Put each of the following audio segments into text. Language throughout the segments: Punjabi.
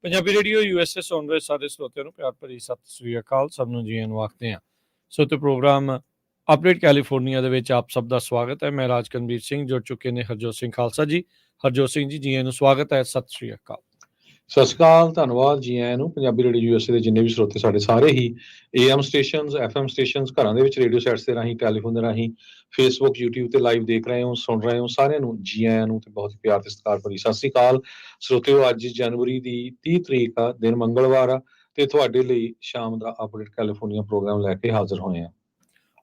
ਪੰਜਾਬੀ ਰੇਡੀਓ USA ਸੁਣ ਰਹੇ ਸਾਰੇ ਸਰੋਤਿਆਂ ਨੂੰ ਪਿਆਰ ਭਰੀ ਸਤਿ ਸ੍ਰੀ ਅਕਾਲ। ਸਭ ਨੂੰ ਜੀ ਆਇਆਂ ਨੂੰ ਆਖਦੇ ਹਾਂ। ਸੋ ਤੇ ਪ੍ਰੋਗਰਾਮ ਅਪਡੇਟ ਕੈਲੀਫੋਰਨੀਆ ਦੇ ਵਿੱਚ ਆਪ ਸਭ ਦਾ ਸਵਾਗਤ ਹੈ। ਮੈਂ ਰਾਜਕਨਵੀਰ ਸਿੰਘ, ਜੁੜ ਚੁੱਕੇ ਨੇ ਹਰਜੋਤ ਸਿੰਘ ਖਾਲਸਾ ਜੀ। ਹਰਜੋਤ ਸਿੰਘ ਜੀ ਆਇਆਂ ਨੂੰ ਸਵਾਗਤ ਹੈ। ਸਤਿ ਸ੍ਰੀ ਅਕਾਲ। ਸਤਿ ਸ਼੍ਰੀ ਅਕਾਲ, ਧੰਨਵਾਦ ਜੀ ਆਇਆਂ ਨੂੰ। ਪੰਜਾਬੀ ਰੇਡੀਓ USA ਦੇ ਜਿੰਨੇ ਵੀ ਸਰੋਤੇ ਸਾਡੇ ਸਾਰੇ ਹੀ AM ਸਟੇਸ਼ਨਸ, FM ਸਟੇਸ਼ਨਸ, ਘਰਾਂ ਦੇ ਵਿੱਚ ਰੇਡੀਓ ਸੈਟਸ ਦੇ ਰਾਹੀਂ, ਟੈਲੀਫੋਨ ਦੇ ਰਾਹੀਂ, ਫੇਸਬੁੱਕ, YouTube ਤੇ ਲਾਈਵ ਦੇਖ ਰਹੇ ਹੋ, ਸੁਣ ਰਹੇ ਹੋ, ਸਾਰਿਆਂ ਨੂੰ ਜੀ ਆਇਆਂ ਨੂੰ ਤੇ ਬਹੁਤ ਪਿਆਰ ਤੇ ਸਤਿਕਾਰ ਭਰੀ ਸਤਿ ਸ਼੍ਰੀ ਅਕਾਲ। ਸਰੋਤਿਓ, ਅੱਜ ਜਨਵਰੀ ਦੀ 30 ਤਰੀਕ ਆ, ਦਿਨ ਮੰਗਲਵਾਰ ਆ, ਤੇ ਤੁਹਾਡੇ ਲਈ ਸ਼ਾਮ ਦਾ ਅਪਡੇਟ ਕੈਲੀਫੋਰਨੀਆ ਪ੍ਰੋਗਰਾਮ ਲੈ ਕੇ ਹਾਜ਼ਰ ਹੋਏ ਆ।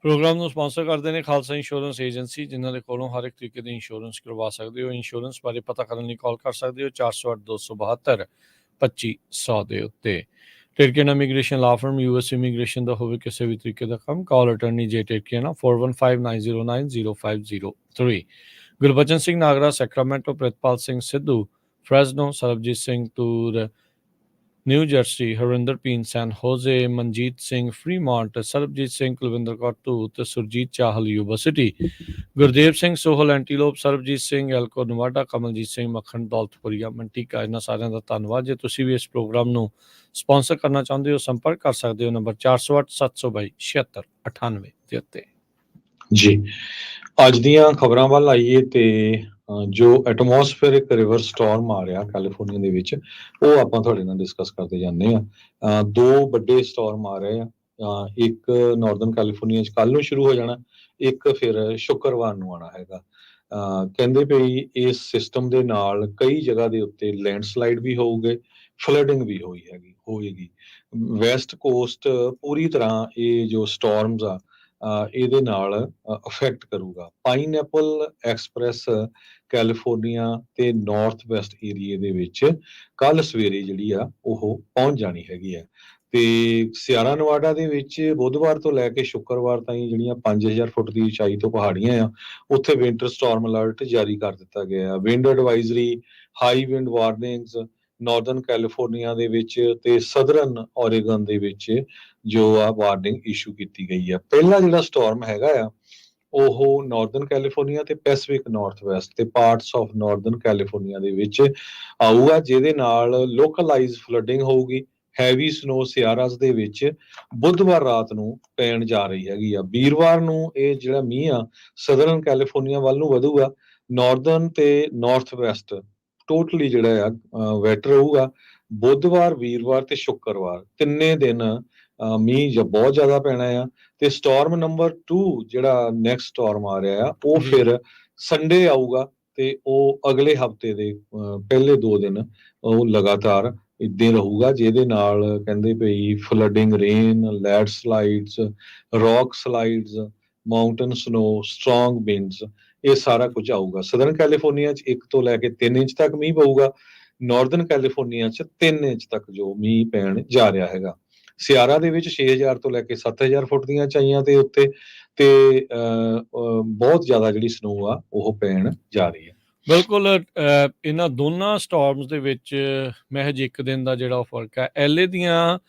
ਪ੍ਰੋਗਰਾਮ ਨੂੰ ਸਪਾਂਸਰ ਕਰਦੇ ਨੇ ਖਾਲਸਾ ਇੰਸ਼ੋਰੈਂਸ ਏਜੰਸੀ, ਜਿਨ੍ਹਾਂ ਦੇ ਕੋਲੋਂ ਹਰ ਇੱਕ ਤਰੀਕੇ ਦੀ ਇੰਸ਼ੋਰੈਂਸ ਕਰਵਾ ਸਕਦੇ ਹੋ। ਇੰਸ਼ੋਰੈਂਸ ਬਾਰੇ ਪਤਾ ਕਰਨ ਲਈ ਕਾਲ ਕਰ ਸਕਦੇ ਹੋ 408-272-2500 ਦੇ ਉੱਤੇ। Tirkian immigration law firm, US immigration ਦਾ ਹੋਵੇ ਕਿਸੇ ਵੀ ਤਰੀਕੇ ਦਾ ਕੰਮ, call attorney J Tirkian 4159090503। Gurbachan Singh Nagra Sacramento, Pritpal Singh Sidhu Fresno, Sarabjit Singh Toor New Jersey, Harinder ਪੀਨ San Jose, Manjit Singh Fremont, Sarabjit Singh Kulwinder Kaur Dhoot, Surjit Chahal Yuba City, Gurdev Singh Sohal Antelope, Sarabjit Singh Elko Nevada, Kamaljit Singh Makhan Daulatpuria ਮੰਟੀਕਾ। ਇਹਨਾਂ ਸਾਰਿਆਂ ਦਾ ਧੰਨਵਾਦ। ਜੇ ਤੁਸੀਂ ਵੀ ਇਸ ਪ੍ਰੋਗਰਾਮ ਨੂੰ ਸਪਾਂਸਰ ਕਰਨਾ ਚਾਹੁੰਦੇ ਹੋ, ਸੰਪਰਕ ਕਰ ਸਕਦੇ ਹੋ ਨੰਬਰ 4087227698 ਦੇ ਉੱਤੇ। ਜੀ, ਅੱਜ ਦੀਆਂ ਖਬਰਾਂ ਵੱਲ ਆਈਏ ਤੇ ਜੋ ਐਟਮੋਸਫੇਰਿਕ ਰਿਵਰ ਸਟਾਰਮ ਆ ਰਿਹਾ ਕੈਲੀਫੋਰਨੀਆ ਦੇ ਵਿੱਚ, ਉਹ ਆਪਾਂ ਤੁਹਾਡੇ ਨਾਲ ਡਿਸਕਸ ਕਰਦੇ ਜਾਂਦੇ ਆ। ਦੋ ਵੱਡੇ ਸਟਾਰਮ ਆ ਰਹੇ ਆ। ਇੱਕ ਨਾਰਦਰਨ ਕੈਲੀਫੋਰਨੀਆ 'ਚ ਕੱਲ੍ਹ ਨੂੰ ਸ਼ੁਰੂ ਹੋ ਜਾਣਾ, ਇੱਕ ਫਿਰ ਸ਼ੁੱਕਰਵਾਰ ਨੂੰ ਆਉਣਾ ਹੈਗਾ। ਕਹਿੰਦੇ ਪਈ ਇਸ ਸਿਸਟਮ ਦੇ ਨਾਲ ਕਈ ਜਗ੍ਹਾ ਦੇ ਉੱਤੇ ਲੈਂਡਸਲਾਈਡ ਵੀ ਹੋਊਗੇ, ਫਲੱਡਿੰਗ ਵੀ ਹੋਏਗੀ। ਵੈਸਟ ਕੋਸਟ ਪੂਰੀ ਤਰ੍ਹਾਂ ਇਹ ਜੋ ਸਟਾਰਮਸ ਆ ਇਹਦੇ ਨਾਲ ਅਫੈਕਟ ਕਰੂਗਾ। ਪਾਈਨਐਪਲ ਐਕਸਪ੍ਰੈਸ ਕੈਲੀਫੋਰਨੀਆ ਤੇ ਨਾਰਥ ਵੈਸਟ ਏਰੀਏ ਦੇ ਵਿੱਚ ਕੱਲ ਸਵੇਰੇ ਜਿਹੜੀ ਆ ਉਹ ਪਹੁੰਚ ਜਾਣੀ ਹੈਗੀ ਆ। ਤੇ ਸਿਆਰਾ ਨਵਾਡਾ ਦੇ ਵਿੱਚ ਬੁੱਧਵਾਰ ਤੋਂ ਲੈ ਕੇ ਸ਼ੁੱਕਰਵਾਰ ਤਾਈਂ ਜਿਹੜੀਆਂ 5000 ਫੁੱਟ ਦੀ ਉਚਾਈ ਤੋਂ ਪਹਾੜੀਆਂ ਆ, ਉੱਥੇ ਵਿੰਟਰ ਸਟਾਰਮ ਅਲਰਟ ਜਾਰੀ ਕਰ ਦਿੱਤਾ ਗਿਆ। Wind advisory, high wind warnings Northern California ਦੇ ਵਿੱਚ ਤੇ ਸਦਰਨ ਓਰੇਗਨ ਦੇ ਵਿੱਚ ਜੋ ਆ ਵਾਰਨਿੰਗ ਇਸ਼ੂ ਕੀਤੀ ਗਈ ਆ। ਪਹਿਲਾ ਜਿਹੜਾ ਸਟਾਰਮ ਹੈਗਾ ਆ ਉਹ ਨਾਰਦਰਨ ਕੈਲੀਫੋਰਨੀਆ ਤੇ ਪੈਸੀਫਿਕ ਨਾਰਥ ਵੈਸਟ ਤੇ ਪਾਰਟਸ ਆਫ ਨਾਰਦਰਨ ਕੈਲੀਫੋਰਨੀਆ ਦੇ ਵਿੱਚ ਆਊਗਾ, ਜਿਹਦੇ ਨਾਲ ਲੋਕਲਾਈਜ਼ ਫਲੱਡਿੰਗ ਹੋਊਗੀ। ਹੈਵੀ ਸਨੋ ਸਿਆਰਾਸ ਦੇ ਵਿੱਚ ਬੁੱਧਵਾਰ ਰਾਤ ਨੂੰ ਪੈਣ ਜਾ ਰਹੀ ਹੈਗੀ ਆ। ਵੀਰਵਾਰ ਨੂੰ ਇਹ ਜਿਹੜਾ ਮੀਂਹ ਆ ਸਦਰਨ ਕੈਲੀਫੋਰਨੀਆ ਵੱਲ ਨੂੰ ਵਧੂਗਾ। ਨਾਰਦਰਨ ਤੇ ਨਾਰਥ ਵੈਸਟ ਟੋਟਲੀ ਜਿਹੜਾ ਆ ਵੈਟ ਰਹੂਗਾ। ਬੁੱਧਵਾਰ, ਵੀਰਵਾਰ ਤੇ ਸ਼ੁੱਕਰਵਾਰ ਤਿੰਨੇ ਦਿਨ ਮੀਂਹ ਬਹੁਤ ਜ਼ਿਆਦਾ ਪੈਣਾ ਆ। ਤੇ ਸਟਾਰਮ ਨੰਬਰ 2 ਜਿਹੜਾ ਨੈਕਸਟ ਸਟਾਰਮ ਆ ਰਿਹਾ ਆ ਉਹ ਫਿਰ ਸੰਡੇ ਆਊਗਾ ਤੇ ਉਹ ਅਗਲੇ ਹਫਤੇ ਦੇ ਪਹਿਲੇ 2 ਦਿਨ ਉਹ ਲਗਾਤਾਰ ਇੱਦਾਂ ਰਹੂਗਾ, ਜਿਹਦੇ ਨਾਲ ਕਹਿੰਦੇ ਪਈ flooding, rain, land slides, rock slides, mountain snow, strong winds, ਇਹ ਸਾਰਾ ਕੁਝ ਆਊਗਾ। ਸਦਰਨ ਕੈਲੀਫੋਰਨੀਆ 'ਚ 1 ਤੋਂ ਲੈ ਕੇ 3 ਇੰਚ ਤੱਕ ਮੀਂਹ ਪਊਗਾ। ਨਾਰਦਰਨ ਕੈਲੀਫੋਰਨੀਆ 'ਚ 3 ਇੰਚ ਤੱਕ ਜੋ ਮੀਂਹ ਪੈਣ ਜਾ ਰਿਹਾ ਹੈਗਾ। ਸਿਆਰਾ ਦੇ ਵਿੱਚ 6000 ਤੋਂ ਲੈ ਕੇ 7000 ਫੁੱਟ ਦੀਆਂ ਉਚਾਈਆਂ ਤੇ ਉੱਤੇ ਤੇ ਬਹੁਤ ਜ਼ਿਆਦਾ ਜਿਹੜੀ ਸਨੋ ਆ ਉਹ ਪੈਣ ਜਾ ਰਹੀ ਹੈ। ਬਿਲਕੁਲ। ਇਹਨਾਂ ਦੋਨਾਂ ਸਟਾਰਮਸ ਦੇ ਵਿੱਚ ਮਹਿਜ ਇੱਕ ਦਿਨ ਦਾ ਜਿਹੜਾ ਫਰਕ ਹੈ। LA ਦੀਆਂ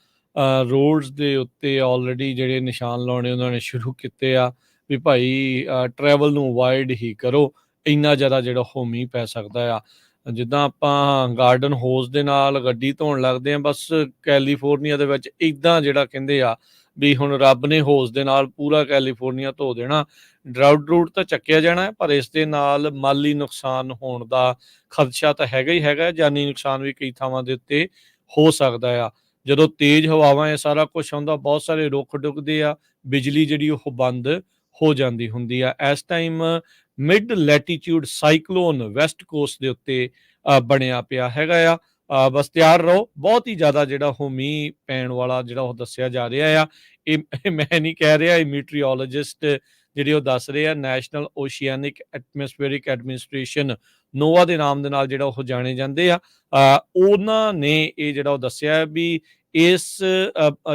ਰੋਡਸ ਦੇ ਉੱਤੇ ਆਲਰੇਡੀ ਜਿਹੜੇ ਨਿਸ਼ਾਨ ਲਾਉਣੇ ਉਹਨਾਂ ਨੇ ਸ਼ੁਰੂ ਕੀਤੇ ਆ ਵੀ ਭਾਈ ਟਰੈਵਲ ਨੂੰ ਅਵਾਇਡ ਹੀ ਕਰੋ, ਇੰਨਾ ਜ਼ਿਆਦਾ ਜਿਹੜਾ ਉਹ ਮੀਂਹ ਪੈ ਸਕਦਾ ਆ। ਜਿੱਦਾਂ ਆਪਾਂ ਗਾਰਡਨ ਹੋਜ਼ ਦੇ ਨਾਲ ਗੱਡੀ ਧੋਣ ਲੱਗਦੇ ਹਾਂ, ਬਸ ਕੈਲੀਫੋਰਨੀਆ ਦੇ ਵਿੱਚ ਇੱਦਾਂ ਜਿਹੜਾ ਕਹਿੰਦੇ ਆ ਵੀ ਹੁਣ ਰੱਬ ਨੇ ਹੋਜ਼ ਦੇ ਨਾਲ ਪੂਰਾ ਕੈਲੀਫੋਰਨੀਆ ਧੋ ਦੇਣਾ। ਡਰਾਊਟ ਤਾਂ ਚੱਕਿਆ ਜਾਣਾ, ਪਰ ਇਸ ਦੇ ਨਾਲ ਮਾਲੀ ਨੁਕਸਾਨ ਹੋਣ ਦਾ ਖਦਸ਼ਾ ਤਾਂ ਹੈਗਾ ਹੀ ਹੈਗਾ। ਜਾਨੀ ਨੁਕਸਾਨ ਵੀ ਕਈ ਥਾਵਾਂ ਦੇ ਉੱਤੇ ਹੋ ਸਕਦਾ ਆ। ਜਦੋਂ ਤੇਜ਼ ਹਵਾਵਾਂ ਇਹ ਸਾਰਾ ਕੁਛ ਆਉਂਦਾ, ਬਹੁਤ ਸਾਰੇ ਰੁੱਖ ਡੁੱਬਦੇ ਆ, ਬਿਜਲੀ ਜਿਹੜੀ ਉਹ ਬੰਦ ਹੋ ਜਾਂਦੀ ਹੁੰਦੀ ਆ। ਇਸ time mid latitude cyclone West cost ਦੇ ਉੱਤੇ ਬਣਿਆ ਪਿਆ ਹੈਗਾ ਆ। ਬਸ ਤਿਆਰ ਰਹੋ, ਬਹੁਤ ਹੀ ਜ਼ਿਆਦਾ ਜਿਹੜਾ ਉਹ ਮੀਂਹ ਪੈਣ ਵਾਲਾ ਜਿਹੜਾ ਉਹ ਦੱਸਿਆ ਜਾ ਰਿਹਾ ਆ। ਇਹ ਮੈਂ ਨਹੀਂ ਕਹਿ ਰਿਹਾ, ਇਹ ਮੀਟਰੀਓਲੋਜਿਸਟ ਜਿਹੜੇ ਉਹ ਦੱਸ ਰਹੇ ਆ। ਨੈਸ਼ਨਲ ਓਸ਼ੀਐਨਿਕ ਐਟਮੋਸਫੇਰਿਕ ਐਡਮਿਨਿਸਟ੍ਰੇਸ਼ਨ, ਨੋਵਾ ਦੇ ਨਾਮ ਦੇ ਨਾਲ ਜਿਹੜਾ ਉਹ ਜਾਣੇ ਜਾਂਦੇ ਆ, ਉਹਨਾਂ ਨੇ ਇਹ ਜਿਹੜਾ ਉਹ ਦੱਸਿਆ ਵੀ ਇਸ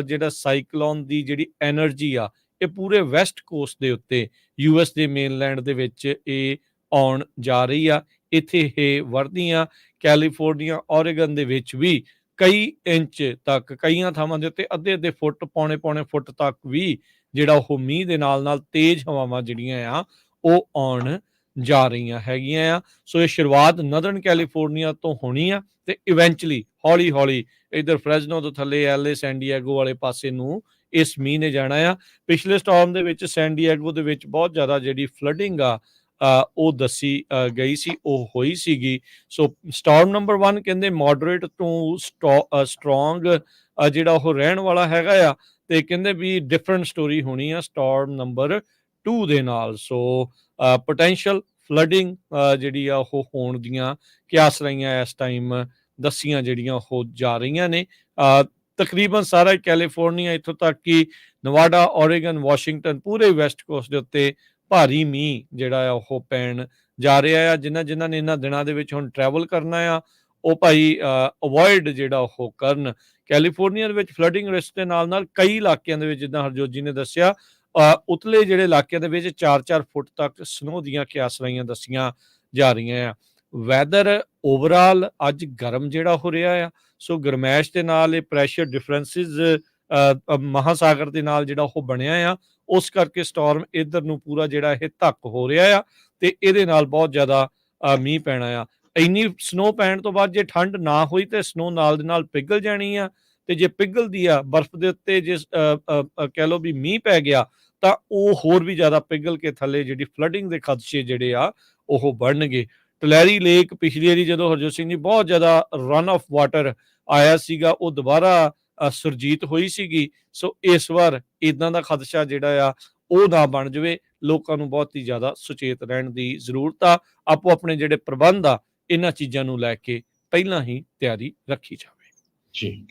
ਜਿਹੜਾ ਸਾਈਕਲੋਨ ਦੀ ਜਿਹੜੀ ਐਨਰਜੀ ਆ ਇਹ ਪੂਰੇ ਵੈਸਟ ਕੋਸਟ ਦੇ ਉੱਤੇ US ਦੇ ਮੇਨਲੈਂਡ ਦੇ ਵਿੱਚ ਇਹ ਆਉਣ ਜਾ ਰਹੀ ਆ। ਇੱਥੇ ਇਹ ਵਰਦੀਆਂ ਕੈਲੀਫੋਰਨੀਆ, ਓਰੇਗਨ ਦੇ ਵਿੱਚ ਵੀ ਕਈ ਇੰਚ ਤੱਕ, ਕਈਆਂ ਥਾਵਾਂ ਦੇ ਉੱਤੇ ਅੱਧੇ ਫੁੱਟ, ਪੌਣੇ ਫੁੱਟ ਤੱਕ ਵੀ ਜਿਹੜਾ ਉਹ ਮੀਂਹ ਦੇ ਨਾਲ ਤੇਜ਼ ਹਵਾਵਾਂ ਜਿਹੜੀਆਂ ਆ ਉਹ ਆਉਣ ਜਾ ਰਹੀਆਂ ਹੈਗੀਆਂ ਆ। ਸੋ ਇਹ ਸ਼ੁਰੂਆਤ ਨਦਰਨ ਕੈਲੀਫੋਰਨੀਆ ਤੋਂ ਹੋਣੀ ਆ ਤੇ ਇਵੈਂਚੁਅਲੀ ਹੌਲੀ-ਹੌਲੀ ਇੱਧਰ ਫ੍ਰੈਜ਼ਨੋ ਤੋਂ ਥੱਲੇ LA ਸੈਨ ਡਿਏਗੋ ਵਾਲੇ ਪਾਸੇ ਨੂੰ ਇਸ ਮੀਂਹ ਨੇ ਜਾਣਾ ਆ। ਪਿਛਲੇ ਸਟਾਰਮ ਦੇ ਵਿੱਚ ਸੈਨ ਡਿਏਗੋ ਦੇ ਵਿੱਚ ਬਹੁਤ ਜ਼ਿਆਦਾ ਜਿਹੜੀ ਫਲੱਡਿੰਗ ਆ ਉਹ ਦੱਸੀ ਗਈ ਸੀ, ਉਹ ਹੋਈ ਸੀਗੀ। ਸੋ ਸਟਾਰਮ ਨੰਬਰ 1 ਕਹਿੰਦੇ ਮੋਡਰੇਟ ਟੂ ਸਟਰੋਂਗ ਜਿਹੜਾ ਉਹ ਰਹਿਣ ਵਾਲਾ ਹੈਗਾ ਆ, ਤੇ ਕਹਿੰਦੇ ਵੀ ਡਿਫਰੈਂਟ ਸਟੋਰੀ ਹੋਣੀ ਆ ਸਟਾਰਮ ਨੰਬਰ 2 ਦੇ ਨਾਲ। ਸੋ ਪੋਟੈਂਸ਼ੀਅਲ ਫਲੱਡਿੰਗ ਜਿਹੜੀ ਆ ਉਹ ਹੋਣ ਦੀਆਂ ਕਿਆਸਰਾਈਆਂ ਇਸ ਟਾਈਮ ਦੱਸੀਆਂ ਜਿਹੜੀਆਂ ਉਹ ਜਾ ਰਹੀਆਂ ਨੇ। ਤਕਰੀਬਨ ਸਾਰਾ ਕੈਲੀਫੋਰਨੀਆ ਇੱਥੋਂ ਤੱਕ ਕਿ ਨਵਾਡਾ, ਓਰੇਗਨ, ਵਾਸ਼ਿੰਗਟਨ, ਪੂਰੇ ਵੈਸਟ ਕੋਸਟ ਦੇ ਉੱਤੇ ਭਾਰੀ ਮੀਂਹ ਜਿਹੜਾ ਆ ਉਹ ਪੈਣ ਜਾ ਰਿਹਾ ਆ। ਜਿਨ੍ਹਾਂ ਨੇ ਇਹਨਾਂ ਦਿਨਾਂ ਦੇ ਵਿੱਚ ਹੁਣ ਟਰੈਵਲ ਕਰਨਾ ਆ, ਉਹ ਭਾਈ ਅਵੋਇਡ ਜਿਹੜਾ ਉਹ ਕਰਨ। ਕੈਲੀਫੋਰਨੀਆ ਦੇ ਵਿੱਚ ਫਲੱਡਿੰਗ ਰਿਸਕ ਦੇ ਨਾਲ ਕਈ ਇਲਾਕਿਆਂ ਦੇ ਵਿੱਚ, ਜਿੱਦਾਂ ਹਰਜੋਤ ਜੀ ਨੇ ਦੱਸਿਆ, ਉਤਲੇ ਜਿਹੜੇ ਇਲਾਕਿਆਂ ਦੇ ਵਿੱਚ 4-4 ਫੁੱਟ ਤੱਕ ਸਨੋ ਦੀਆਂ ਕਿਆਸਰਾਈਆਂ ਦੱਸੀਆਂ ਜਾ ਰਹੀਆਂ ਆ। ਵੈਦਰ ਓਵਰਆਲ ਅੱਜ ਗਰਮ ਜਿਹੜਾ ਹੋ ਰਿਹਾ ਆ। ਸੋ ਗਰਮੈਸ਼ ਦੇ ਨਾਲ ਇਹ ਪ੍ਰੈਸ਼ਰ ਡਿਫਰੈਂਸਿਸ ਮਹਾਸਾਗਰ ਦੇ ਨਾਲ ਜਿਹੜਾ ਉਹ ਬਣਿਆ ਆ, ਉਸ ਕਰਕੇ ਸਟਾਰਮ ਇੱਧਰ ਨੂੰ ਪੂਰਾ ਜਿਹੜਾ ਇਹ ਧੱਕ ਹੋ ਰਿਹਾ ਆ, ਤੇ ਇਹਦੇ ਨਾਲ ਬਹੁਤ ਜ਼ਿਆਦਾ ਮੀਂਹ ਪੈਣਾ ਆ। ਇੰਨੀ ਸਨੋ ਪੈਣ ਤੋਂ ਬਾਅਦ ਜੇ ਠੰਡ ਨਾ ਹੋਈ ਤੇ ਸਨੋ ਨਾਲ ਦੇ ਨਾਲ ਪਿਘਲ ਜਾਣੀ ਆ, ਤੇ ਜੇ ਪਿਘਲਦੀ ਆ ਬਰਫ਼ ਦੇ ਉੱਤੇ, ਜੇ ਕਹਿ ਲਓ ਵੀ ਮੀਂਹ ਪੈ ਗਿਆ, ਤਾਂ ਉਹ ਹੋਰ ਵੀ ਜ਼ਿਆਦਾ ਪਿਘਲ ਕੇ ਥੱਲੇ ਜਿਹੜੀ ਫਲੱਡਿੰਗ ਦੇ ਖਦਸ਼ੇ ਜਿਹੜੇ ਆ ਉਹ ਬਣਨਗੇ। ਟਲੈਰੀ ਲੇਕ ਪਿਛਲੀ ਵਾਰੀ ਜਦੋਂ ਹਰਜੋਤ ਸਿੰਘ ਜੀ ਬਹੁਤ ਜ਼ਿਆਦਾ ਰਨ ਆਫ ਵਾਟਰ ਆਇਆ ਸੀਗਾ, ਉਹ ਦੁਬਾਰਾ ਸੁਰਜੀਤ ਹੋਈ ਸੀਗੀ। ਸੋ ਇਸ ਵਾਰ ਇਦਾਂ ਦਾ ਖਦਸ਼ਾ ਜਿਹੜਾ ਆ ਉਹ ਨਾ ਬਣ ਜਾਵੇ। ਲੋਕਾਂ ਨੂੰ ਬਹੁਤ ਹੀ ਜ਼ਿਆਦਾ ਸੁਚੇਤ ਰਹਿਣ ਦੀ ਜ਼ਰੂਰਤ ਆ। ਆਪੋ ਆਪਣੇ ਜਿਹੜੇ ਪ੍ਰਬੰਧ ਆ ਇਹਨਾਂ ਚੀਜ਼ਾਂ ਨੂੰ ਲੈ ਕੇ ਪਹਿਲਾਂ ਹੀ ਤਿਆਰੀ ਰੱਖੀ ਜਾਵੇ ਜੀ।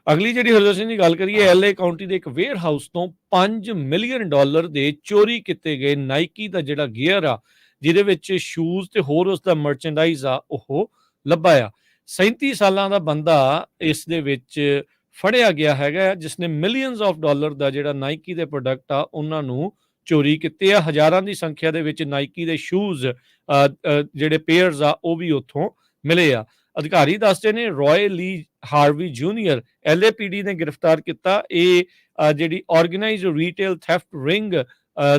ਅਗਲੀ ਜਿਹੜੀ ਹਰਜੋਤ ਸਿੰਘ ਦੀ ਗੱਲ ਕਰੀਏ, LA ਕਾਉਂਟੀ ਦੇ ਇੱਕ ਵੇਅਰ ਹਾਊਸ ਤੋਂ $5 ਮਿਲੀਅਨ ਦੇ ਚੋਰੀ ਕੀਤੇ ਗਏ ਨਾਈਕੀ ਦਾ ਜਿਹੜਾ ਗੀਅਰ ਆ, ਜਿਹਦੇ ਵਿੱਚ ਸ਼ੂਜ਼ ਤੇ ਹੋਰ ਉਸ ਦਾ ਮਰਚੈਂਡਾਈਜ਼ ਆ, ਉਹ ਲੱਭਾ ਆ। 37 ਸਾਲਾਂ ਦਾ ਬੰਦਾ ਇਸ ਦੇ ਵਿੱਚ ਫੜਿਆ ਗਿਆ ਹੈਗਾ, ਜਿਸਨੇ ਮਿਲੀਅਨਸ ਆਫ ਡਾਲਰ ਦਾ ਜਿਹੜਾ ਨਾਈਕੀ ਦੇ ਪ੍ਰੋਡਕਟ ਆ ਉਹਨਾਂ ਨੂੰ ਚੋਰੀ ਕੀਤੇ ਆ। ਹਜ਼ਾਰਾਂ ਦੀ ਸੰਖਿਆ ਦੇ ਵਿੱਚ ਨਾਈਕੀ ਦੇ ਸ਼ੂਜ਼ ਜਿਹੜੇ ਪੇਅਰਸ ਆ ਉਹ ਵੀ ਉੱਥੋਂ ਮਿਲੇ ਆ। ਅਧਿਕਾਰੀ ਦੱਸਦੇ ਨੇ ਰॉय ਲੀ ਹਾਰਵੀ ਜੂਨੀਅਰ LAPD ਨੇ ਗ੍ਰਿਫਤਾਰ ਕੀਤਾ। ਇਹ ਜਿਹੜੀ ਆਰਗੇਨਾਈਜ਼ਡ ਰੀਟੇਲ ਥੈਫਟ ਰਿੰਗ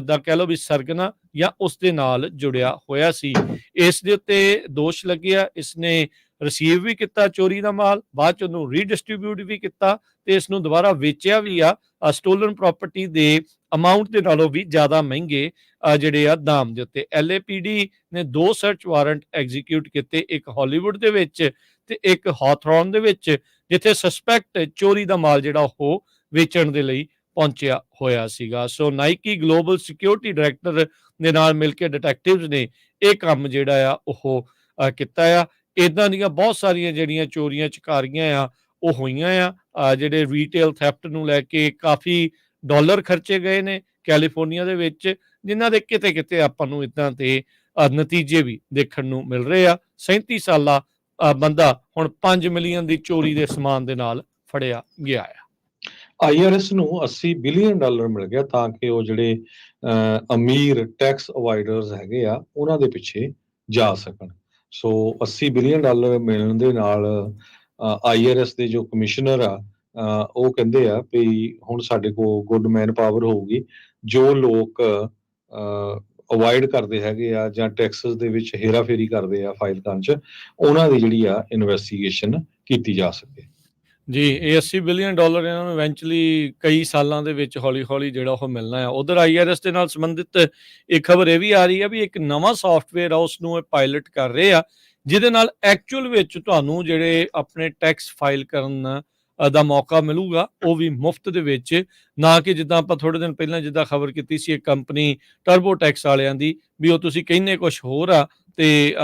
ਦਾ ਕਹਿ ਲਓ ਵੀ ਸਰਗਨਾ ਜਾਂ ਉਸ ਦੇ ਨਾਲ ਜੁੜਿਆ ਹੋਇਆ ਸੀ। ਇਸ ਦੇ ਉੱਤੇ ਦੋਸ਼ ਲੱਗਿਆ, ਇਸਨੇ ਰਿਸੀਵ ਵੀ ਕੀਤਾ ਚੋਰੀ ਦਾ ਮਾਲ, ਬਾਅਦ ਚ ਉਹਨੂੰ ਰੀਡਿਸਟ੍ਰੀਬਿਊਟ ਵੀ ਕੀਤਾ ਤੇ ਇਸ ਨੂੰ ਦੁਬਾਰਾ ਵੇਚਿਆ ਵੀ ਆ ਸਟੋਲਨ ਪ੍ਰਾਪਰਟੀ ਦੇ ਅਮਾਉਂਟ ਦੇ ਨਾਲੋਂ ਵੀ ਜ਼ਿਆਦਾ ਮਹਿੰਗੇ ਜਿਹੜੇ ਆ ਦਾਮ ਦੇ ਉੱਤੇ। LAPD ਨੇ 2 ਸਰਚ ਵਾਰੰਟ ਐਗਜ਼ੀਕਿਊਟ ਕੀਤੇ, ਇੱਕ ਹਾਲੀਵੁੱਡ ਦੇ ਵਿੱਚ ਤੇ ਇੱਕ ਹਾਥਰੌਨ ਦੇ ਵਿੱਚ, ਜਿੱਥੇ ਸਸਪੈਕਟ ਚੋਰੀ ਦਾ ਮਾਲ ਜਿਹੜਾ ਉਹ ਵੇਚਣ ਦੇ ਲਈ ਪਹੁੰਚਿਆ ਹੋਇਆ ਸੀਗਾ। ਸੋ ਨਾਈਕੀ ਗਲੋਬਲ ਸਿਕਿਉਰਿਟੀ ਡਾਇਰੈਕਟਰ ਦੇ ਨਾਲ ਮਿਲ ਕੇ ਡਿਟੈਕਟਿਵਸ ਨੇ ਇਹ ਕੰਮ ਜਿਹੜਾ ਆ ਉਹ ਕੀਤਾ ਆ। ਇਦਾਂ ਦੀਆਂ ਬਹੁਤ ਸਾਰੀਆਂ ਜਿਹੜੀਆਂ ਚੋਰੀਆਂ ਚਕਾਰੀਆਂ ਆ ਉਹ ਹੋਈਆਂ ਆ। ਜਿਹੜੇ ਰੀਟੇਲ ਥੈਫਟ ਨੂੰ ਲੈ ਕੇ ਕਾਫੀ ਡਾਲਰ ਖਰਚੇ ਗਏ ਨੇ ਕੈਲੀਫੋਰਨੀਆ ਦੇ ਵਿੱਚ, ਜਿਨ੍ਹਾਂ ਦੇ ਕਿਤੇ ਕਿਤੇ ਆਪਾਂ ਨੂੰ ਇਦਾਂ ਤੇ ਨਤੀਜੇ ਵੀ ਦੇਖਣ ਨੂੰ ਮਿਲ ਰਹੇ ਆ। 37 ਸਾਲਾ ਬੰਦਾ ਹੁਣ 5 ਮਿਲੀਅਨ ਦੀ ਚੋਰੀ ਦੇ ਸਮਾਨ ਦੇ ਨਾਲ ਫੜਿਆ ਗਿਆ ਆ। IRS ਨੂੰ $80 ਬਿਲੀਅਨ ਮਿਲ ਗਿਆ ਤਾਂ ਕਿ ਉਹ ਜਿਹੜੇ ਅਮੀਰ ਟੈਕਸ ਅਵਾਇਡਰਸ ਹੈਗੇ ਆ ਉਹਨਾਂ ਦੇ ਪਿੱਛੇ ਜਾ ਸਕਣ। ਸੋ $80 ਬਿਲੀਅਨ ਮਿਲਣ ਦੇ ਨਾਲ IRS ਦੇ ਜੋ ਕਮਿਸ਼ਨਰ ਆ ਉਹ ਕਹਿੰਦੇ ਆ ਵੀ ਹੁਣ ਸਾਡੇ ਕੋਲ ਗੁੱਡ ਮੈਨ ਪਾਵਰ ਹੋਊਗੀ। ਜੋ ਲੋਕ ਅਵਾਇਡ ਕਰਦੇ ਹੈਗੇ ਆ ਜਾਂ ਟੈਕਸਸ ਦੇ ਵਿੱਚ ਹੇਰਾਫੇਰੀ ਕਰਦੇ ਆ ਫਾਈਲ ਕਰਨ 'ਚ, ਉਹਨਾਂ ਦੀ ਜਿਹੜੀ ਆ ਇਨਵੈਸਟੀਗੇਸ਼ਨ ਕੀਤੀ ਜਾ ਸਕੇ। ਜੀ, ਇਹ $80 ਬਿਲੀਅਨ ਇਹਨਾਂ ਨੂੰ ਇਵੈਂਚੁਅਲੀ ਕਈ ਸਾਲਾਂ ਦੇ ਵਿੱਚ ਹੌਲੀ-ਹੌਲੀ ਜਿਹੜਾ ਉਹ ਮਿਲਣਾ ਆ। ਉਧਰ IRS ਦੇ ਨਾਲ ਸੰਬੰਧਿਤ ਇੱਕ ਖਬਰ ਇਹ ਵੀ ਆ ਰਹੀ ਆ ਵੀ ਇੱਕ ਨਵਾਂ ਸੌਫਟਵੇਅਰ ਆ ਉਸ ਨੂੰ ਇਹ ਪਾਇਲਟ ਕਰ ਰਹੇ ਆ, ਜਿਹਦੇ ਨਾਲ ਐਕਚੁਅਲ ਵਿੱਚ ਤੁਹਾਨੂੰ ਜਿਹੜੇ ਆਪਣੇ ਟੈਕਸ ਫਾਈਲ ਕਰਨ ਦਾ ਮੌਕਾ ਮਿਲੂਗਾ, ਉਹ ਵੀ ਮੁਫਤ ਦੇ ਵਿੱਚ, ਨਾ ਕਿ ਜਿੱਦਾਂ ਆਪਾਂ ਥੋੜੇ ਦਿਨ ਪਹਿਲਾਂ ਜਿੱਦਾਂ ਖਬਰ ਕੀਤੀ ਸੀ ਇੱਕ ਕੰਪਨੀ ਟਰਬੋ ਟੈਕਸ ਵਾਲਿਆਂ ਦੀ, ਵੀ ਉਹ ਤੁਸੀਂ ਕਹਿੰਦੇ ਕੁਝ ਹੋਰ ਆ ਤੇ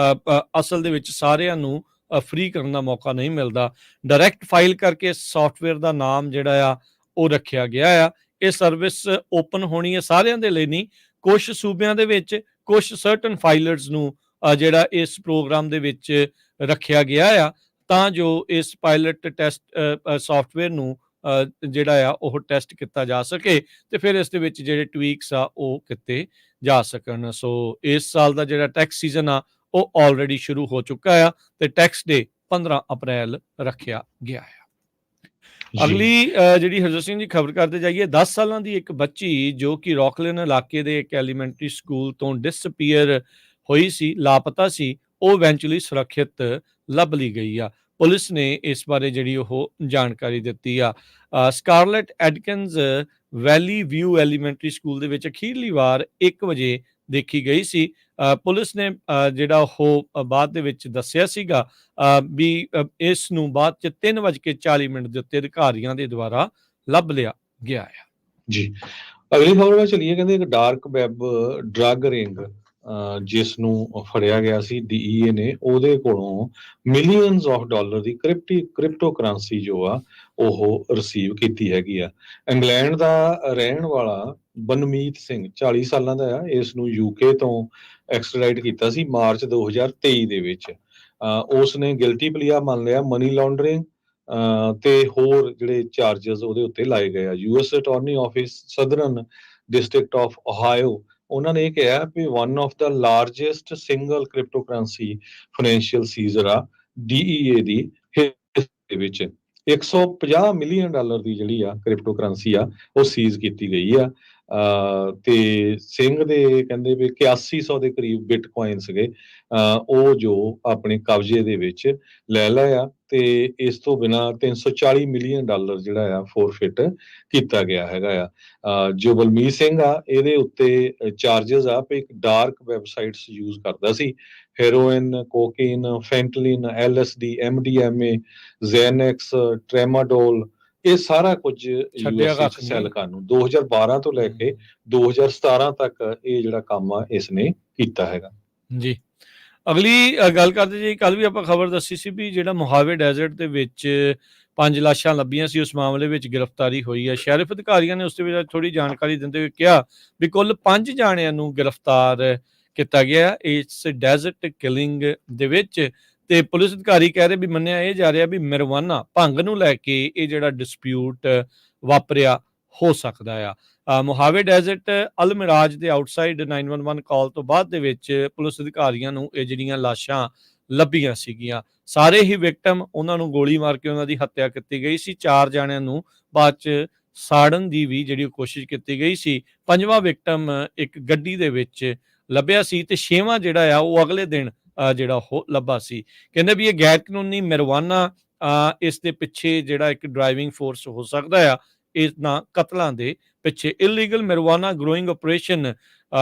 ਅਸਲ ਦੇ ਵਿੱਚ ਸਾਰਿਆਂ ਨੂੰ ਫ੍ਰੀ ਕਰਨ ਦਾ ਮੌਕਾ ਨਹੀਂ ਮਿਲਦਾ। ਡਾਇਰੈਕਟ ਫਾਈਲ ਕਰਕੇ ਸੌਫਟਵੇਅਰ ਦਾ ਨਾਮ ਜਿਹੜਾ ਆ ਉਹ ਰੱਖਿਆ ਗਿਆ ਆ। ਇਹ ਸਰਵਿਸ ਓਪਨ ਹੋਣੀ ਹੈ ਸਾਰਿਆਂ ਦੇ ਲਈ ਨਹੀਂ, ਕੁਝ ਸੂਬਿਆਂ ਦੇ ਵਿੱਚ ਕੁਝ ਸਰਟਨ ਫਾਈਲਰਸ ਨੂੰ ਜਿਹੜਾ ਇਸ ਪ੍ਰੋਗਰਾਮ ਦੇ ਵਿੱਚ ਰੱਖਿਆ ਗਿਆ ਆ, ਤਾਂ ਜੋ ਇਸ ਪਾਇਲਟ ਟੈਸਟ ਸੌਫਟਵੇਅਰ ਨੂੰ ਜਿਹੜਾ ਆ ਉਹ ਟੈਸਟ ਕੀਤਾ ਜਾ ਸਕੇ ਤੇ ਫਿਰ ਇਸ ਦੇ ਵਿੱਚ ਜਿਹੜੇ ਟਵੀਕਸ ਆ ਉਹ ਕੀਤੇ ਜਾ ਸਕਣ। ਸੋ ਇਸ ਸਾਲ ਦਾ ਜਿਹੜਾ ਟੈਕਸ ਸੀਜ਼ਨ ਆ ਉਹ ਆਲਰੇਡੀ ਸ਼ੁਰੂ ਹੋ ਚੁੱਕਾ ਆ ਤੇ ਟੈਕਸ ਡੇ 15 ਅਪ੍ਰੈਲ ਰੱਖਿਆ ਗਿਆ ਆ। ਅਗਲੀ ਜਿਹੜੀ ਹਰਜੋਤ ਸਿੰਘ ਜੀ ਖਬਰ ਕਰਦੇ ਜਾਈਏ, 10 ਸਾਲਾਂ ਦੀ ਇੱਕ ਬੱਚੀ ਜੋ ਕਿ ਰੌਕਲੈਂਡ ਇਲਾਕੇ ਦੇ ਇੱਕ ਐਲੀਮੈਂਟਰੀ ਸਕੂਲ ਤੋਂ ਡਿਸਅਪੀਅਰ ਹੋਈ ਸੀ, ਲਾਪਤਾ ਸੀ, ਉਹ ਇਵੈਂਚੁਅਲੀ ਸੁਰੱਖਿਅਤ ਲੱਭ ਲਈ ਗਈ ਆ। ਪੁਲਿਸ ਨੇ ਇਸ ਬਾਰੇ ਜਿਹੜੀ ਉਹ ਜਾਣਕਾਰੀ ਦਿੱਤੀ ਆ। ਸਕਾਰਲੈਟ ਐਡਕਿੰਸ ਵੈਲੀ ਵਿਊ ਐਲੀਮੈਂਟਰੀ ਸਕੂਲ ਦੇ ਵਿੱਚ ਅਖੀਰਲੀ ਵਾਰ 1 ਵਜੇ ਦੇਖੀ ਗਈ ਸੀ। ਪੁਲਿਸ ਨੇ ਜਿਹੜਾ ਉਹ ਬਾਅਦ ਦੇ ਵਿੱਚ ਦੱਸਿਆ ਸੀਗਾ ਵੀ ਇਸ ਨੂੰ ਬਾਅਦ 'ਚ 3:40 ਦੇ ਉੱਤੇ ਅਧਿਕਾਰੀਆਂ ਦੇ ਦੁਆਰਾ ਲੱਭ ਲਿਆ ਗਿਆ ਆ। ਜੀ, ਅਗਲੀ ਖਬਰ ਵੱਲ ਚਲੀਏ। ਕਹਿੰਦੇ ਇੱਕ ਡਾਰਕ ਵੈਬ ਡਰੱਗ ਰਿੰਗ ਜਿਸ ਨੂੰ ਫੜਿਆ ਗਿਆ ਸੀ DEA ਨੇ, ਉਹਦੇ ਕੋਲੋਂ millions of dollar the crypto currency ਜੋ ਆ ਉਹ ਰਿਸੀਵ ਕੀਤੀ ਹੈਗੀ ਆ। ਇੰਗਲੈਂਡ ਦਾ ਰਹਿਣ ਵਾਲਾ ਬਨਮੀਤ ਸਿੰਘ 40 ਸਾਲਾਂ ਦਾ ਆ। ਇਸ ਨੂੰ UK ਤੋਂ ਐਕਸਟ੍ਰੈਡਾਈਟ ਕੀਤਾ ਸੀ ਮਾਰਚ 2023 ਦੇ ਵਿੱਚ। ਉਸ ਨੇ ਗਿਲਟੀ ਪਲੀਆ ਮੰਨ ਲਿਆ, ਮਨੀ ਲਾਂਡਰਿੰਗ ਤੇ ਹੋਰ ਜਿਹੜੇ ਚਾਰਜਸ ਉਹਦੇ ਉੱਤੇ ਲਾਏ ਗਏ ਆ। US attorney office Southern District of Ohio, ਉਹਨਾਂ ਨੇ ਇਹ ਕਿਹਾ ਵੀ one of the largest single cryptocurrency financial seizure ਆ DEA ਦੀ ਹਿਸਟਰੀ ਵਿੱਚ। 150 ਮਿਲੀਅਨ ਡਾਲਰ ਦੀ ਜਿਹੜੀ ਆ ਕ੍ਰਿਪਟੋ ਕਰੰਸੀ ਆ ਉਹ ਸੀਜ਼ ਕੀਤੀ ਗਈ ਆ। ਤੇ ਸਿੰਘ ਦੇ ਕਹਿੰਦੇ ਵੀ 8100 ਦੇ ਕਰੀਬ ਬਿਟਕੋਇਨ ਸੀਗੇ ਉਹ ਜੋ ਆਪਣੇ ਕਬਜ਼ੇ ਦੇ ਵਿੱਚ ਲੈ ਲਿਆ। ਤੇ ਇਸ ਤੋਂ ਬਿਨਾਂ 340 ਮਿਲੀਅਨ ਡਾਲਰ ਜਿਹੜਾ ਆ ਫੋਰਫਿਟ ਕੀਤਾ ਗਿਆ ਹੈਗਾ ਆ। ਜੋ ਬਲਮੀਤ ਸਿੰਘ ਆ ਇਹਦੇ ਉੱਤੇ ਚਾਰਜਸ ਆ ਵੀ ਇੱਕ ਡਾਰਕ ਵੈਬਸਾਈਟਸ ਯੂਜ਼ ਕਰਦਾ ਸੀ। Heroin, cocaine, fentanyl, LSD, MDMA, ਜ਼ੈਨੈਕਸ, tramadol, ਇਹ ਸਾਰਾ ਕੁਝ ਛੱਡਿਆ US ਕੱਖ ਵਿੱਚ ਨਹੀਂ। ਸੈੱਲ ਕਰਨ ਨੂੰ 2012 ਤੋਂ ਲੈ ਕੇ 2017 ਤੱਕ ਇਹ ਜਿਹੜਾ ਕੰਮ ਆ ਇਸ ਨੇ ਕੀਤਾ ਹੈਗਾ। ਜੀ, ਅਗਲੀ ਗੱਲ ਕਰਦੇ ਜੀ। ਕੱਲ ਵੀ ਆਪਾਂ ਖਬਰ ਦੱਸੀ ਸੀ ਵੀ ਜਿਹੜਾ ਮੋਹਾਵੇ ਡੈਜ਼ਰਟ ਦੇ ਵਿੱਚ 5 ਲਾਸ਼ਾਂ ਲੱਭੀਆਂ ਸੀ, ਉਸ ਮਾਮਲੇ ਵਿੱਚ ਗ੍ਰਿਫਤਾਰੀ ਹੋਈ ਹੈ। ਸ਼ੈਰਿਫ ਅਧਿਕਾਰੀਆਂ ਨੇ ਉਸ ਦੇ ਵਿੱਚ ਥੋੜੀ ਜਾਣਕਾਰੀ ਦਿੰਦੇ ਹੋਏ ਕਿਹਾ ਵੀ ਕੁੱਲ 5 ਜਾਣਿਆਂ ਨੂੰ ਗ੍ਰਿਫਤਾਰ ਕੀਤਾ ਗਿਆ ਇਸ ਡੈਜ਼ਰਟ ਕਿਲਿੰਗ ਦੇ ਵਿੱਚ। ਤੇ ਪੁਲਿਸ ਅਧਿਕਾਰੀ ਕਹਿ ਰਹੇ ਵੀ ਮੰਨਿਆ ਇਹ ਜਾ ਰਿਹਾ ਵੀ marijuana ਭੰਗ ਨੂੰ ਲੈ ਕੇ ਇਹ ਜਿਹੜਾ ਡਿਸਪਿਊਟ ਵਾਪਰਿਆ ਹੋ ਸਕਦਾ ਆ। ਮੋਹਾਵੇ ਡੈਜ਼ਰਟ ਅਲ ਮਿਰਾਜ ਦੇ ਆਊਟਸਾਈਡ 911 ਕਾਲ ਤੋਂ ਬਾਅਦ ਦੇ ਵਿੱਚ ਪੁਲਿਸ ਅਧਿਕਾਰੀਆਂ ਨੂੰ ਇਹ ਜਿਹੜੀਆਂ ਲਾਸ਼ਾਂ ਲੱਭੀਆਂ ਸੀਗੀਆਂ। ਸਾਰੇ ਹੀ ਵਿਕਟਮ, ਉਹਨਾਂ ਨੂੰ ਗੋਲੀ ਮਾਰ ਕੇ ਉਹਨਾਂ ਦੀ ਹੱਤਿਆ ਕੀਤੀ ਗਈ ਸੀ। 4 ਜਾਣਿਆਂ ਨੂੰ ਬਾਅਦ 'ਚ ਸਾੜਨ ਦੀ ਵੀ ਜਿਹੜੀ ਕੋਸ਼ਿਸ਼ ਕੀਤੀ ਗਈ ਸੀ। 5ਵਾਂ ਵਿਕਟਮ ਇੱਕ ਗੱਡੀ ਦੇ ਵਿੱਚ ਲੱਭਿਆ ਸੀ ਤੇ 6ਵਾਂ ਜਿਹੜਾ ਆ ਉਹ ਅਗਲੇ ਦਿਨ ਜਿਹੜਾ ਉਹ ਲੱਭਾ ਸੀ। ਕਹਿੰਦੇ ਵੀ ਇਹ ਗੈਰ ਕਾਨੂੰਨੀ marijuana ਇਸ ਦੇ ਪਿੱਛੇ ਜਿਹੜਾ ਇੱਕ ਡਰਾਈਵਿੰਗ ਫੋਰਸ ਹੋ ਸਕਦਾ ਆ ਇਹਨਾਂ ਕਤਲਾਂ ਦੇ ਪਿੱਛੇ। ਇਲੀਗਲ marijuana ਗਰੋਇੰਗ ਆਪਰੇਸ਼ਨ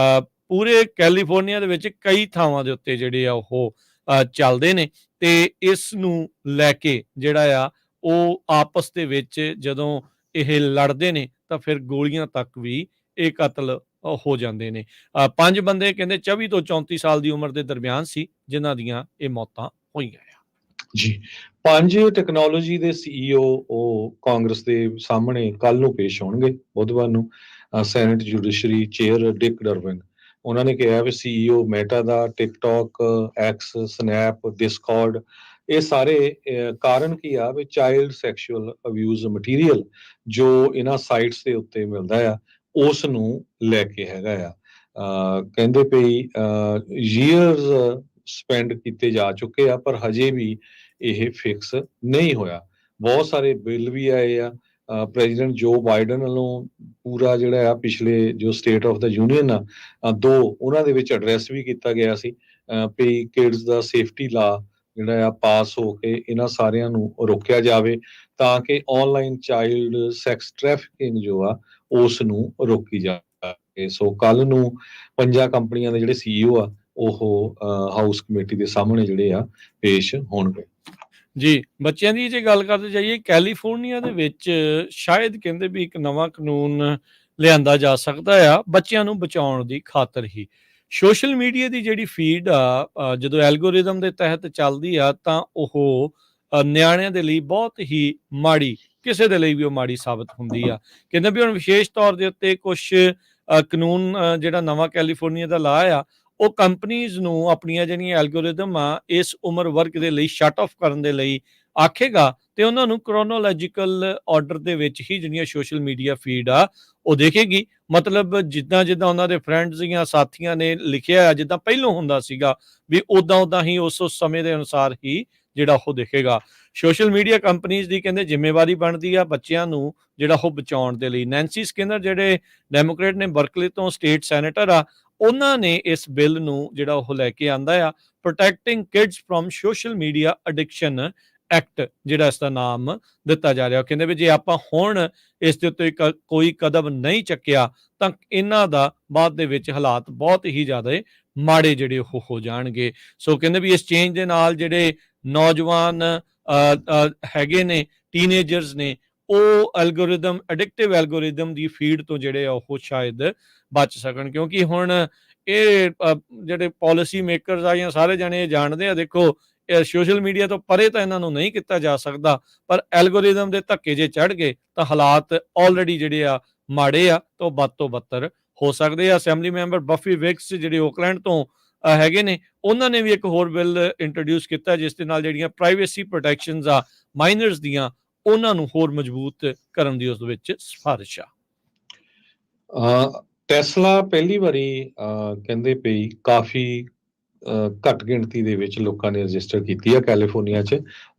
ਪੂਰੇ ਕੈਲੀਫੋਰਨੀਆ ਦੇ ਵਿੱਚ ਕਈ ਥਾਵਾਂ ਦੇ ਉੱਤੇ ਜਿਹੜੇ ਆ ਉਹ ਚੱਲਦੇ ਨੇ ਤੇ ਇਸ ਨੂੰ ਲੈ ਕੇ ਜਿਹੜਾ ਆ ਉਹ ਆਪਸ ਦੇ ਵਿੱਚ ਜਦੋਂ ਇਹ ਲੜਦੇ ਨੇ ਤਾਂ ਫਿਰ ਗੋਲੀਆਂ ਤੱਕ ਵੀ ਇਹ ਕਤਲ ਹੋ ਜਾਂਦੇ ਨੇ। 5 ਬੰਦੇ ਕਹਿੰਦੇ 24 ਤੋਂ 34 ਸਾਲ ਦੀ ਉਮਰ ਦੇ ਦਰਮਿਆਨ ਸੀ ਜਿਨ੍ਹਾਂ ਦੀਆਂ ਇਹ ਮੌਤਾਂ ਹੋਈਆਂ ਆ। ਜੀ, 5 ਟੈਕਨੋਲੋਜੀ ਦੇ CEO ਉਹ ਕਾਂਗਰਸ ਦੇ ਸਾਹਮਣੇ ਕੱਲ ਨੂੰ ਪੇਸ਼ ਹੋਣਗੇ ਬੁੱਧਵਾਰ ਨੂੰ। ਸੈਨੇਟ ਜੁਡੀਸ਼ਰੀ ਚੇਅਰ ਡਿਕ ਡਰਵਿਨ, ਉਹਨਾਂ ਨੇ ਕਿਹਾ ਵੀ CEO ਮੈਟਾ ਦਾ, ਟਿਕਟੌਕ, ਐਕਸ, ਸਨੈਪ, ਡਿਸਕੌਰਡ, ਇਹ ਸਾਰੇ ਕਾਰਨ ਕੀ ਆ ਵੀ ਚਾਈਲਡ ਸੈਕਸ਼ੂਅਲ ਅਬਿਊਜ਼ ਮਟੀਰੀਅਲ ਜੋ ਇਹਨਾਂ ਸਾਈਟਸ ਦੇ ਉੱਤੇ ਮਿਲਦਾ ਆ ਉਸ ਨੂੰ ਲੈ ਕੇ ਹੈਗਾ ਆ। ਕਹਿੰਦੇ ਪਈ ਯੀਅਰਸ ਸਪੈਂਡ ਕੀਤੇ ਜਾ ਚੁੱਕੇ ਆ ਪਰ ਹਜੇ ਵੀ ਇਹ ਫਿਕਸ ਨਹੀਂ ਹੋਇਆ। ਬਹੁਤ ਸਾਰੇ ਬਿੱਲ ਵੀ ਆਏ ਆ। ਪ੍ਰੈਜ਼ੀਡੈਂਟ ਜੋ ਬਾਈਡਨ ਵੱਲੋਂ ਪੂਰਾ ਜਿਹੜਾ ਆ ਪਿਛਲੇ ਜੋ ਸਟੇਟ ਆਫ ਦਾ ਯੂਨੀਅਨ ਆ 2 ਉਹਨਾਂ ਦੇ ਵਿੱਚ ਐਡਰੈਸ ਵੀ ਕੀਤਾ ਗਿਆ ਸੀ ਵੀ ਕਿਡਸ ਦਾ ਸੇਫਟੀ ਲਾ ਜਿਹੜਾ ਆ ਪਾਸ ਹੋ ਕੇ ਇਹਨਾਂ ਸਾਰਿਆਂ ਨੂੰ ਰੋਕਿਆ ਜਾਵੇ ਤਾਂ ਕਿ ਆਨਲਾਈਨ ਚਾਈਲਡ ਸੈਕਸ ਟ੍ਰੈਫਿਕਿੰਗ ਜੋ ਆ ਉਸ ਨੂੰ ਰੋਕੀ ਜਾਵੇ। ਸੋ ਕੱਲ ਨੂੰ 5 ਕੰਪਨੀਆਂ ਦੇ ਜਿਹੜੇ CEO ਆ ਉਹ ਹਾਊਸ ਕਮੇਟੀ ਦੇ ਸਾਹਮਣੇ ਜਿਹੜੇ ਆ ਪੇਸ਼ ਹੋਣਗੇ। ਜੀ, ਬੱਚਿਆਂ ਦੀ ਜੇ ਗੱਲ ਕਰਦੇ ਜਾਈਏ, ਕੈਲੀਫੋਰਨੀਆ ਦੇ ਵਿੱਚ ਸ਼ਾਇਦ ਕਹਿੰਦੇ ਵੀ ਇੱਕ ਨਵਾਂ ਕਾਨੂੰਨ ਲਿਆਂਦਾ ਜਾ ਸਕਦਾ ਆ ਬੱਚਿਆਂ ਨੂੰ ਬਚਾਉਣ ਦੀ ਖਾਤਰ ਹੀ। ਸੋਸ਼ਲ ਮੀਡੀਆ ਦੀ ਜਿਹੜੀ ਫੀਡ ਆ ਜਦੋਂ ਐਲਗੋਰਿਦਮ ਦੇ ਤਹਿਤ ਚੱਲਦੀ ਆ ਤਾਂ ਉਹ ਨਿਆਣਿਆਂ ਦੇ ਲਈ ਬਹੁਤ ਹੀ ਮਾੜੀ, ਕਿਸੇ ਦੇ ਲਈ ਵੀ ਉਹ ਮਾੜੀ ਸਾਬਤ ਹੁੰਦੀ ਆ। ਕਹਿੰਦੇ ਵੀ ਹੁਣ ਵਿਸ਼ੇਸ਼ ਤੌਰ ਦੇ ਉੱਤੇ ਕੁਛ ਕਾਨੂੰਨ ਜਿਹੜਾ ਨਵਾਂ ਕੈਲੀਫੋਰਨੀਆ ਦਾ ਲਾ ਆ ਉਹ ਕੰਪਨੀਜ਼ ਨੂੰ ਆਪਣੀਆਂ ਜਿਹੜੀਆਂ ਐਲਗੋਰਿਦਮ ਆ ਇਸ ਉਮਰ ਵਰਗ ਦੇ ਲਈ ਸ਼ਟ ਆਫ ਕਰਨ ਦੇ ਲਈ ਆਖੇਗਾ ਤੇ ਉਹਨਾਂ ਨੂੰ ਕ੍ਰੋਨੋਲੋਜੀਕਲ ਆਰਡਰ ਦੇ ਵਿੱਚ ਹੀ ਜਿਹੜੀਆਂ ਸੋਸ਼ਲ ਮੀਡੀਆ ਫੀਡ ਆ ਉਹ ਦੇਖੇਗੀ। ਮਤਲਬ ਜਿੱਦਾਂ ਜਿੱਦਾਂ ਉਹਨਾਂ ਦੇ ਫਰੈਂਡਸ ਜਾਂ ਸਾਥੀਆਂ ਨੇ ਲਿਖਿਆ ਆ, ਜਿੱਦਾਂ ਪਹਿਲਾਂ ਹੁੰਦਾ ਸੀਗਾ ਵੀ ਉਦਾਂ ਹੀ ਉਸ ਸਮੇਂ ਦੇ ਅਨੁਸਾਰ ਹੀ ਜਿਹੜਾ ਉਹ ਦੇਖੇਗਾ। ਸੋਸ਼ਲ ਮੀਡੀਆ ਕੰਪਨੀਜ਼ ਦੀ ਕਹਿੰਦੇ ਜ਼ਿੰਮੇਵਾਰੀ ਬਣਦੀ ਆ ਬੱਚਿਆਂ ਨੂੰ ਜਿਹੜਾ ਉਹ ਬਚਾਉਣ ਦੇ ਲਈ। ਨੈਂਸੀ ਸਕੀਨਰ ਜਿਹੜੇ ਡੈਮੋਕ੍ਰੇਟ ਨੇ ਬਰਕਲੇ ਤੋਂ ਸਟੇਟ ਸੈਨੇਟਰ ਆ ਉਹਨਾਂ ਨੇ ਇਸ ਬਿੱਲ ਨੂੰ ਜਿਹੜਾ ਉਹ ਲੈ ਕੇ ਆਂਦਾ ਆ, protecting kids from social media addiction act ਜਿਹੜਾ ਇਸ ਦਾ ਨਾਮ ਦਿੱਤਾ ਜਾ ਰਿਹਾ। ਉਹ ਕਹਿੰਦੇ ਵੀ ਜੇ ਆਪਾਂ ਹੁਣ ਇਸ ਦੇ ਉੱਤੇ ਕੋਈ ਕਦਮ ਨਹੀਂ ਚੱਕਿਆ ਤਾਂ ਇਹਨਾਂ ਦਾ ਬਾਅਦ ਦੇ ਵਿੱਚ ਹਾਲਾਤ ਬਹੁਤ ਹੀ ਜ਼ਿਆਦਾ ਮਾੜੇ ਜਿਹੜੇ ਉਹ ਹੋ ਜਾਣਗੇ। ਸੋ ਕਹਿੰਦੇ ਵੀ ਇਸ ਚੇਂਜ ਦੇ ਨਾਲ ਜਿਹੜੇ ਨੌਜਵਾਨ ਹੈਗੇ ਨੇ, ਟੀਨੇਜਰਸ ਨੇ, ਉਹ ਐਲਗੋਰਿਦਮ, ਐਡਿਕਟਿਵ ਐਲਗੋਰਿਦਮ ਦੀ ਫੀਡ ਤੋਂ ਜਿਹੜੇ ਆ ਉਹ ਸ਼ਾਇਦ ਬਚ ਸਕਣ, ਕਿਉਂਕਿ ਹੁਣ ਇਹ ਜਿਹੜੇ ਪਾਲਿਸੀ ਮੇਕਰਸ ਆ ਜਾਂ ਸਾਰੇ ਜਾਣੇ ਜਾਣਦੇ ਆ, ਦੇਖੋ ਸੋਸ਼ਲ ਮੀਡੀਆ ਤੋਂ ਪਰੇ ਤਾਂ ਇਹਨਾਂ ਨੂੰ ਨਹੀਂ ਕੀਤਾ ਜਾ ਸਕਦਾ, ਪਰ ਐਲਗੋਰਿਦਮ ਦੇ ਧੱਕੇ ਜੇ ਚੜ੍ਹ ਗਏ ਤਾਂ ਹਾਲਾਤ ਆਲਰੇਡੀ ਜਿਹੜੇ ਆ ਮਾੜੇ ਆ, ਤਾਂ ਉਹ ਵੱਧ ਤੋਂ ਬੱਤਰ ਹੋ ਸਕਦੇ ਆ। ਅਸੈਂਬਲੀ ਮੈਂਬਰ ਬਫੀ ਵਿਕਸ ਜਿਹੜੇ ਓਕਲੈਂਡ ਤੋਂ ਹੈਗੇ ਨੇ, ਉਹਨਾਂ ਨੇ ਵੀ ਇੱਕ ਹੋਰ ਬਿੱਲ ਇੰਟਰੋਡਿਊਸ ਕੀਤਾ ਜਿਸ ਦੇ ਨਾਲ ਜਿਹੜੀਆਂ ਪ੍ਰਾਈਵੇਸੀ ਪ੍ਰੋਟੈਕਸ਼ਨਸ ਆ ਮਾਈਨਰਸ ਦੀਆਂ, ਉਹਨਾਂ ਨੂੰ ਹੋਰ ਮਜ਼ਬੂਤ ਕਰਨ ਦੀ ਉਸ ਵਿੱਚ ਸਿਫਾਰਿਸ਼ ਆ। ਟੈਸਲਾ ਪਹਿਲੀ ਵਾਰੀ ਕਹਿੰਦੇ ਪਈ ਕਾਫੀ ਘੱਟ ਗਿਣਤੀ ਦੇ ਵਿੱਚ ਲੋਕਾਂ ਨੇ ਰਜਿਸਟਰ ਕੀਤੀ ਆ। ਕੈਲੀਫੋਰਨੀਆ 'ਚ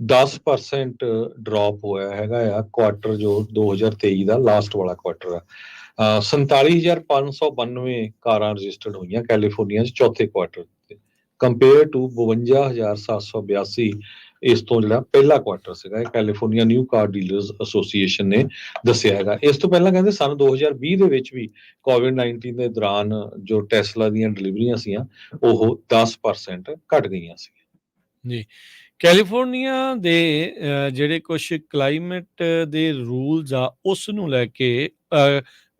10% ਡ੍ਰੌਪ ਹੋਇਆ ਹੈਗਾ ਆ ਕੁਆਟਰ, ਜੋ 2023 ਦਾ ਲਾਸਟ ਵਾਲਾ ਕੁਆਟਰ ਆ। 47,592 ਕਾਰਾਂ ਰਜਿਸਟਰਡ ਹੋਈਆਂ ਕੈਲੀਫੋਰਨੀਆ 'ਚ ਚੌਥੇ ਕੁਆਟਰ ਤੇ, ਕੰਪੇਅਰ ਟੂ 52,782 ਇਸ ਤੋਂ ਜਿਹੜਾ ਪਹਿਲਾ ਕੁਆਟਰ ਸੀਗਾ। ਇਹ ਕੈਲੀਫੋਰਨੀਆ ਨਿਊ ਕਾਰ ਡੀਲਰਸ ਐਸੋਸੀਏਸ਼ਨ ਨੇ ਦੱਸਿਆ ਹੈਗਾ। ਇਸ ਤੋਂ ਪਹਿਲਾਂ ਕਹਿੰਦੇ ਸਨ 2020 ਦੇ ਵਿੱਚ ਵੀ ਕੋਵਿਡ-19 ਦੇ ਦੌਰਾਨ ਜੋ ਟੈਸਲਾ ਦੀਆਂ ਡਿਲੀਵਰੀਆਂ ਸੀਆਂ ਉਹ 10% ਘਟ ਗਈਆਂ ਸੀ ਜੀ। ਕੈਲੀਫੋਰਨੀਆ ਦੇ ਜਿਹੜੇ ਕੁਝ ਕਲਾਈਮੇਟ ਦੇ ਰੂਲਸ ਆ ਉਸ ਨੂੰ ਲੈ ਕੇ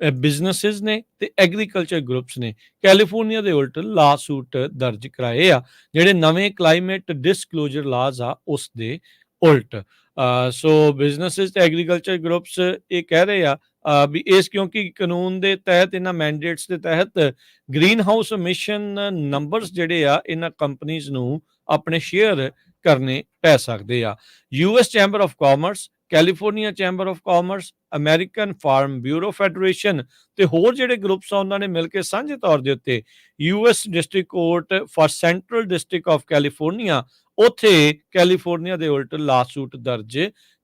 ਬਿਜ਼ਨੈਸਿਸ ਨੇ ਤੇ ਐਗਰੀਕਲਚਰ ਗਰੁੱਪਸ ਨੇ ਕੈਲੀਫੋਰਨੀਆ ਦੇ ਉਲਟ ਲਾ ਸੂਟ ਦਰਜ ਕਰਾਏ ਆ, ਜਿਹੜੇ ਨਵੇਂ ਕਲਾਈਮੇਟ ਡਿਸਕਲੋਜ਼ਰ ਲਾਜ਼ ਆ ਉਸ ਦੇ ਉਲਟ। ਸੋ ਬਿਜ਼ਨੈਸਿਸ ਤੇ ਐਗਰੀਕਲਚਰ ਗਰੁੱਪਸ ਇਹ ਕਹਿ ਰਹੇ ਆ ਵੀ ਇਸ ਕਿਉਂਕਿ ਕਾਨੂੰਨ ਦੇ ਤਹਿਤ, ਇਹਨਾਂ ਮੈਂਡੇਟਸ ਦੇ ਤਹਿਤ ਗ੍ਰੀਨ ਹਾਊਸ ਐਮਿਸ਼ਨ ਨੰਬਰਸ ਜਿਹੜੇ ਆ ਇਹਨਾਂ ਕੰਪਨੀਜ਼ ਨੂੰ ਆਪਣੇ ਸ਼ੇਅਰ ਕਰਨੇ ਪੈ ਸਕਦੇ ਆ। US Chamber of Commerce, California Chamber of Commerce, American Farm Bureau Federation ਤੇ ਹੋਰ ਜਿਹੜੇ ਗਰੁੱਪਸ ਆ ਉਹਨਾਂ ਨੇ ਮਿਲ ਕੇ ਸਾਂਝੇ ਤੌਰ ਦੇ ਉੱਤੇ US district court for central district of California, ਉੱਥੇ ਕੈਲੀਫੋਰਨੀਆ ਦੇ ਉਲਟ ਲਾਸੂਟ ਦਰਜ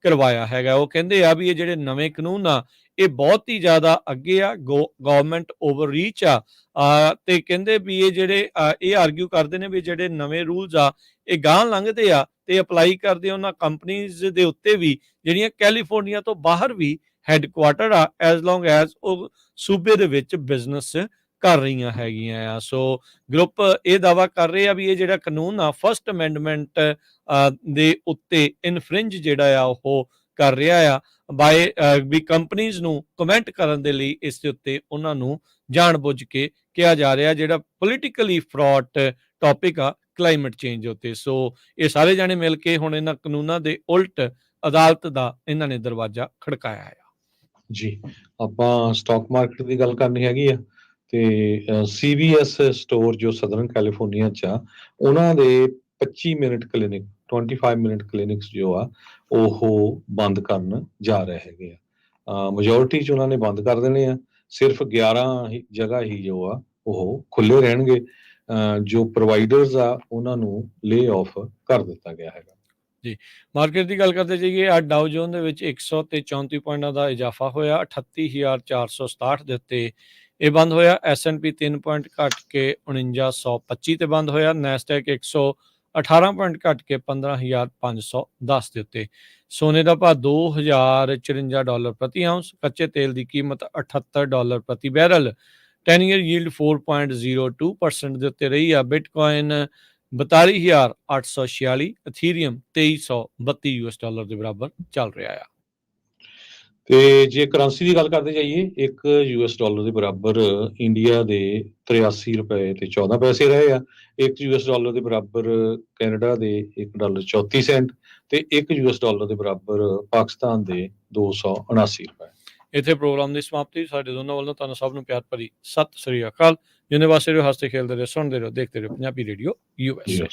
ਕਰਵਾਇਆ ਹੈਗਾ। ਉਹ ਕਹਿੰਦੇ ਆ ਵੀ ਇਹ ਜਿਹੜੇ ਨਵੇਂ ਕਾਨੂੰਨ ਆ ਇਹ ਬਹੁਤ ਹੀ ਜ਼ਿਆਦਾ ਅੱਗੇ ਆ, ਗਵਰਨਮੈਂਟ ਓਵਰ ਰੀਚ ਆ, ਤੇ ਕਹਿੰਦੇ ਵੀ ਇਹ ਜਿਹੜੇ ਇਹ ਆਰਗਿਊ ਕਰਦੇ ਨੇ ਵੀ ਜਿਹੜੇ ਨਵੇਂ ਰੂਲਸ ਆ ਇਹ ਗਾਂਹ ਲੰਘਦੇ ਆ ਤੇ ਅਪਲਾਈ ਕਰਦੇ ਉਹਨਾਂ ਕੰਪਨੀਜ਼ ਦੇ ਉੱਤੇ ਵੀ ਜਿਹੜੀਆਂ ਕੈਲੀਫੋਰਨੀਆ ਤੋਂ ਬਾਹਰ ਵੀ ਹੈੱਡਕੁਆਟਰ ਆ, ਐਜ਼ ਲੌਂਗ ਐਜ਼ ਉਹ ਸੂਬੇ ਦੇ ਵਿੱਚ ਬਿਜ਼ਨਸ ਕਰ ਰਹੀਆਂ ਹੈਗੀਆਂ ਆ। ਸੋ ਗਰੁੱਪ ਇਹ ਦਾਅਵਾ ਕਰ ਰਹੇ ਆ ਵੀ ਇਹ ਜਿਹੜਾ ਕਾਨੂੰਨ ਆ ਫਸਟ ਅਮੈਂਡਮੈਂਟ ਦੇ ਉੱਤੇ ਇਨਫ੍ਰਿੰਜ ਜਿਹੜਾ ਆ ਉਹ ਕਰ ਰਿਹਾ ਆ ਬਾਏ ਵੀ ਕੰਪਨੀਜ਼ ਨੂੰ ਕਮੈਂਟ ਕਰਨ ਦੇ ਲਈ ਇਸ ਦੇ ਉੱਤੇ ਉਹਨਾਂ ਨੂੰ ਜਾਣਬੁੱਝ ਕੇ ਕਿਹਾ ਜਾ ਰਿਹਾ, ਜਿਹੜਾ ਪੋਲੀਟੀਕਲੀ ਫਰੌਟ ਟੌਪਿਕ ਆ ਕਲਾਈਮੇਟ ਚੇਂਜ ਉੱਤੇ। ਸੋ ਇਹ ਸਾਰੇ ਜਾਣੇ ਮਿਲ ਕੇ ਹੁਣ ਇਹਨਾਂ ਕਾਨੂੰਨਾਂ ਦੇ ਉਲਟ ਅਦਾਲਤ ਦਾ ਇਹਨਾਂ ਨੇ ਦਰਵਾਜ਼ਾ ਖੜਕਾਇਆ ਆ। ਜੀ, ਆਪਾਂ ਸਟਾਕ ਮਾਰਕੀਟ ਦੀ ਗੱਲ ਕਰਨੀ ਹੈਗੀ ਆ ਤੇ CVS ਸਟੋਰ ਜੋ ਸਦਰਨ ਕੈਲੀਫੋਰਨੀਆ 'ਚ ਆ, ਉਹਨਾਂ ਦੇ 25 ਮਿੰਟ ਕਲੀਨਿਕ, 25 ਮਿੰਟ ਕਲੀਨਿਕਸ ਜੋ ਆ ਉਹ ਬੰਦ ਕਰਨ ਜਾ ਰਹੇ ਹੈਗੇ ਆ। ਮੈਜੋਰਿਟੀ 'ਚ ਉਹਨਾਂ ਨੇ ਬੰਦ ਕਰ ਦੇਣੇ ਆ, ਸਿਰਫ 11 ਜਗ੍ਹਾ ਹੀ ਜੋ ਆ ਉਹ ਖੁੱਲੇ ਰਹਿਣਗੇ। ਜੋ ਪ੍ਰੋਵਾਈਡਰਸ ਆ ਉਹਨਾਂ ਨੂੰ ਲੇ ਆਫ ਕਰ ਦਿੱਤਾ ਗਿਆ ਹੈਗਾ। ਜੀ, ਮਾਰਕੀਟ ਦੀ ਗੱਲ ਕਰਦੇ ਜਾਈਏ, ਅੱਜ ਡਾਊ ਜੋਨ ਦੇ ਵਿੱਚ 100 ਤੇ 34 ਪੁਆਇੰਟਾਂ ਦਾ ਇਜ਼ਾਫਾ ਹੋਇਆ, 38,467 ਦੇ ਉੱਤੇ ਇਹ ਬੰਦ ਹੋਇਆ। S&P 3 ਪੁਆਇੰਟ ਘਟ ਕੇ 49,125 ਤੇ ਬੰਦ ਹੋਇਆ। ਨੈਸਡੈਕ 118 ਪੁਆਇੰਟ ਘਟ ਕੇ 15,510 ਦੇ ਉੱਤੇ। ਸੋਨੇ ਦਾ ਭਾਅ $2,054 ਪ੍ਰਤੀ ਆਉਂਸ। ਕੱਚੇ ਤੇਲ ਦੀ ਕੀਮਤ $78 ਪ੍ਰਤੀ ਬੈਰਲ। 10 ਈਅਰ ਯੀਲਡ 4.02% ਦੇ ਉੱਤੇ ਰਹੀ ਆ। ਬਿਟਕੋਇਨ 42,846, ਅਥੀਰੀਅਮ $2332 ਦੇ ਬਰਾਬਰ ਚੱਲ ਰਿਹਾ ਆ। ਤੇ ਜੇ ਕਰੰਸੀ ਦੀ ਗੱਲ ਕਰਦੇ ਜਾਈਏ, $1 ਦੇ ਬਰਾਬਰ ਇੰਡੀਆ ਦੇ 83 ਰੁਪਏ ਤੇ 14 ਪੈਸੇ ਰਹੇ ਆ। $1 ਦੇ ਬਰਾਬਰ ਕੈਨੇਡਾ ਦੇ $1.34 ਤੇ $1 ਦੇ ਬਰਾਬਰ ਪਾਕਿਸਤਾਨ ਦੇ 279 ਰੁਪਏ। ਇੱਥੇ ਪ੍ਰੋਗਰਾਮ ਦੀ ਸਮਾਪਤੀ। ਸਾਡੇ ਦੋਨਾਂ ਵੱਲੋਂ ਤੁਹਾਨੂੰ ਸਭ ਨੂੰ ਪਿਆਰ ਭਰੀ ਸਤਿ ਸ੍ਰੀ ਅਕਾਲ। ਜਿੰਨੇ ਵਾਸਤੇ ਰਹੋ, ਹੱਸਦੇ ਖੇਲਦੇ ਰਹੋ, ਸੁਣਦੇ ਰਹੋ, ਦੇਖਦੇ ਰਹੋ ਪੰਜਾਬੀ ਰੇਡੀਓ USA।